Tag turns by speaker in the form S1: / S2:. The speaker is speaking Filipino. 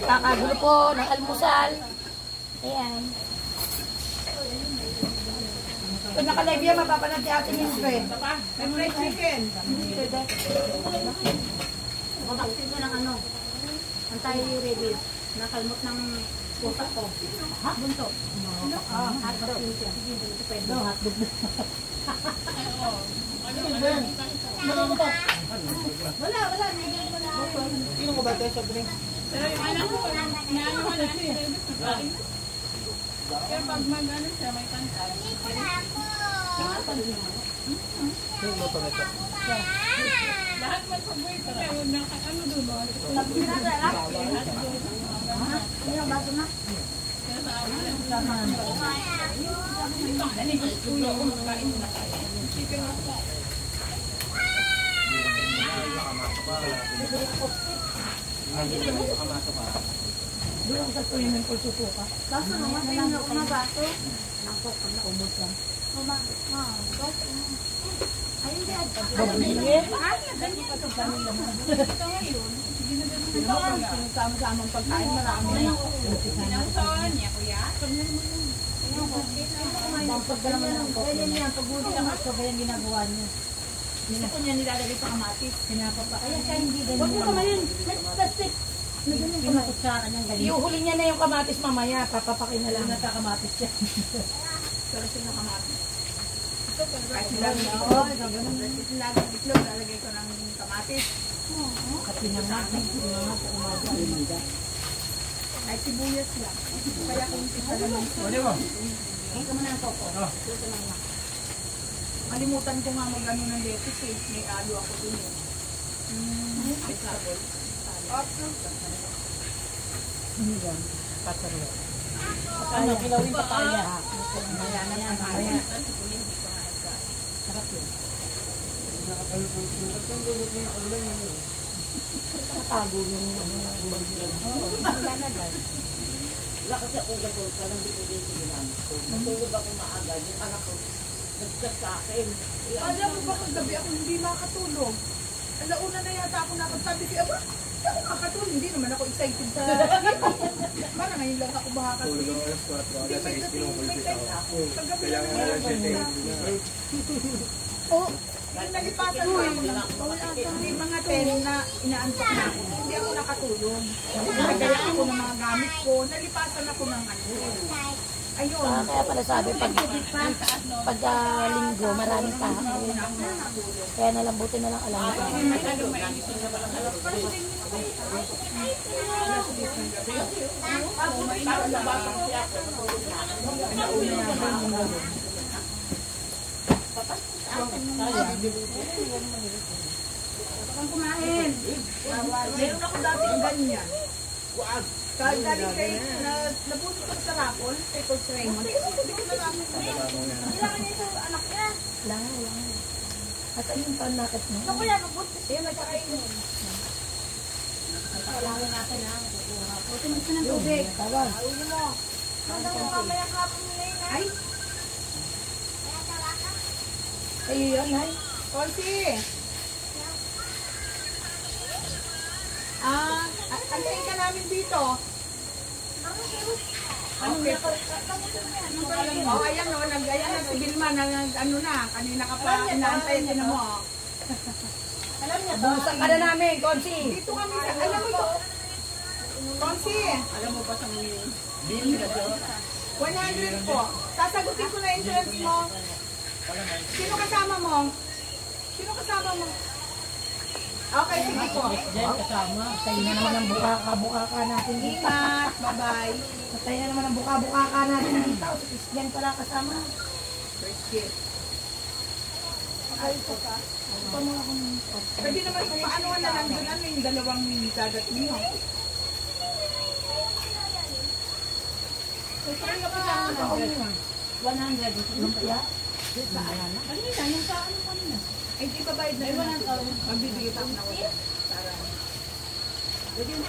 S1: Nagkakagulo po ng almusal. Ayan. Pag naka-live yan, mapapanood si Ate Mildred.
S2: May fried chicken.
S1: Babaksin ko ng ano, anti-rabies. Nakalmot ng pusa ko. Ha? Bunto. Hotdog. Pwede. Hotdog. Wala.
S2: Sino ko ba ito sa drink?
S3: Pero yung anak ko, naano ko na anti-rabies. Pero pag mag-ano siya, may pantay. Lahat man pag-boy ko na yun, ano doon ba?
S1: Ano baso na? Doon sa tuloy ng kultuto ka. Baso naman, may baso. Ako, naubos lang. Ayun din. Babili? Ganyan pa ito pa nila. Ito ngayon, sama-samang pagkain, marami na.
S3: Pinausawan niya, kuya.
S1: Pagdalaman ng ko. Ganyan yan, pag-uli lang ito, kaya ginagawa niya. Gusto ko niya nilalagay sa kamatis. Pinapapa. Ayan siya, hindi ganyan. Huwag mo kamayin. Plastic. Pinukutsara niyang ganyan. Iuhuli niya na yung kamatis mamaya. Papapakin na lang. Nagkakamatis siya.
S3: Pero sila kamatis. Ito, kahit nilalagay ko. Nilalagay itlog, lalagay ko ng kamatis.
S1: Kasi naman.
S3: Ay, sibuyas lang. Kaya kung isa naman ko.
S2: Pwede mo?
S1: Ay, ka muna ang toko.
S3: Malimutan ko nga mag-ano ng lettuce eh. May alo ako dun eh. May sabol.
S1: Hindi yan. Pataro. Ano, kilawin papaya. Maya na yan. Sarap yun. Nakatago yung wala na guys.
S4: Wala kasi akong gano'n, parang di ko din ginamit ko. Matulog ako maaga, yung anak ko, nag-chat sa akin.
S2: Alam mo ba kagabi ako hindi makatulog? Alauna na yata ako nakagsabi ko, aba, hindi ako makatulog. Hindi naman ako excited sa sleep. Parang ngayon lang ako makakatulog. Hindi may time na ako. Kagabi lang na oh, yung nalipasan ko ako lang. May mga 10 na inaantok na ako. Hindi ako nakatulog. Nagdala ako ng mga gamit ko. Nalipasan ako ng ano. Ayun.
S1: Kaya pala sabi, pag linggo, maraming tao. Kaya nalambutin na lang alam mo.
S2: Kung kumain. Meron ako dati ang ganyan. Galing kay, nabuti ko sa rapol, kay Coach Raymond. Hindi ko na rapol. Kailangan niya sa anak niya.
S1: Lang. At ayun pa nakit mo.
S2: Ako yan, nabuti siya, nagkakainin.
S1: Kailangan natin lang.
S2: Buti mo siya ng tubig.
S1: Tawag.
S2: Ulo mo. Hanggang mo mamaya kapon nila yun. Ay!
S1: Kayo yun, hay?
S2: Konsi! Antayin ka namin dito. Okay. Oh, ayan o, nag-ayan na si Vilma, ano na, kanina ka pa, inaantayin din mo. Alam niya ba?
S1: Busan ka na namin, Konsi.
S2: Dito kami sa, alam mo ito. Konsi,
S3: Alam mo ba sa mga bill na doon?
S2: 100 po. Sasagutin ko na insurance mo. Sino kasama mo? Sino kasama mo? Okay, sige po.
S1: Diyan kasama. Tayo na naman ang buka-buka natin dito.
S2: Ingat, bye-bye.
S1: Tayo na naman ang buka-buka natin dito. Diyan pala kasama.
S2: First gift.
S1: Ay, ito ka. Ito mo akong...
S2: Pwede naman kung paano na lang doon, ano yung dalawang kagat niyo.
S1: Ito yung kasama na ako niya. 100. Yung kaya? Sa alala.
S3: Ano yun? Yung sa ano kanina?
S2: Ay, di ba bayad na
S3: Ay,
S2: naman?
S3: 1,000.
S2: Magbibigay pa ako na wala. Para. Pwede yung